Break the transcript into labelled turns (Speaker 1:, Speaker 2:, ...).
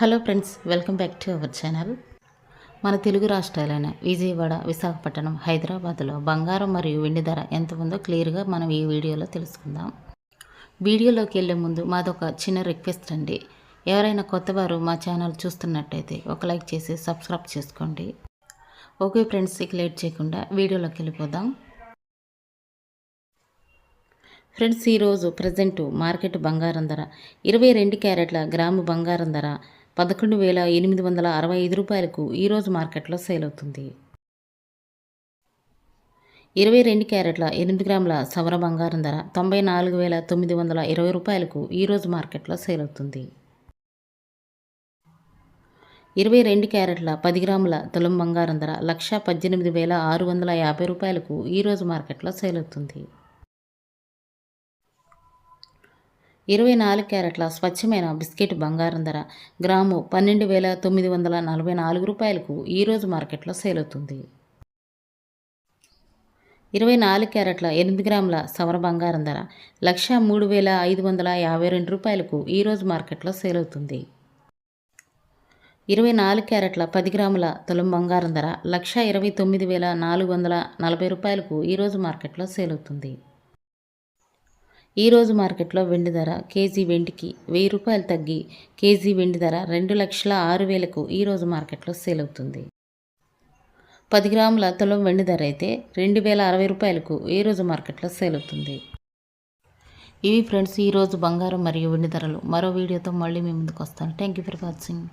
Speaker 1: Hello friends, welcome back to our channel. మన తెలుగు రాష్ట్రాలైన విజయవాడ, విశాఖపట్నం, హైదరాబాద్లో బంగారం మరియు వెండి ధర ఎంత ఉందో క్లియర్గా మనం ఈ వీడియోలో తెలుసుకుందాం. వీడియోలోకి వెళ్ళే ముందు మాదొక చిన్న రిక్వెస్ట్ అండి. ఎవరైనా కొత్తవారు మా ఛానల్ చూస్తున్నట్టయితే ఒక లైక్ చేసి సబ్స్క్రైబ్ చేసుకోండి. ఓకే ఫ్రెండ్స్, ఇక లేట్ చేయకుండా వీడియోలోకి వెళ్ళిపోదాం. ఫ్రెండ్స్, ఈరోజు ప్రజెంట్ మార్కెట్ బంగారం ధర 22 క్యారెట్ల గ్రాము బంగారం ధర 11,865 రూపాయలకు ఈరోజు మార్కెట్లో సేల్ అవుతుంది. 22 క్యారెట్ల 8 గ్రాముల సవర బంగారం ధర 94,920 రూపాయలకు ఈరోజు మార్కెట్లో సేల్ అవుతుంది. 22 క్యారెట్ల 10 గ్రాముల తులం బంగారం ధర 1,18,650 రూపాయలకు ఈరోజు మార్కెట్లో సేల్ అవుతుంది. 24 క్యారెట్ల స్వచ్ఛమైన బిస్కెట్ బంగారం ధర గ్రాము 12,944 రూపాయలకు ఈరోజు మార్కెట్లో సేల్ అవుతుంది. 24 క్యారెట్ల 8 గ్రాముల సవర బంగారం ధర 1,03,552 రూపాయలకు ఈరోజు మార్కెట్లో సేల్ అవుతుంది. 24 క్యారెట్ల 10 గ్రాముల తులం బంగారం ధర 1,29,440 రూపాయలకు ఈరోజు మార్కెట్లో సేల్ అవుతుంది. ఈరోజు మార్కెట్లో వెండి ధర కేజీ వెండికి 1,000 రూపాయలు తగ్గి కేజీ వెండి ధర 2,06,000కు ఈరోజు మార్కెట్లో సేల్ అవుతుంది. 10 గ్రాముల తులం వెండి ధర అయితే 2,060 రూపాయలకు ఈరోజు మార్కెట్లో సేల్ అవుతుంది. ఇవి ఫ్రెండ్స్ ఈరోజు బంగారం మరియు వెండి ధరలు. మరో వీడియోతో మళ్ళీ మీ ముందుకు వస్తాను. Thank you for watching.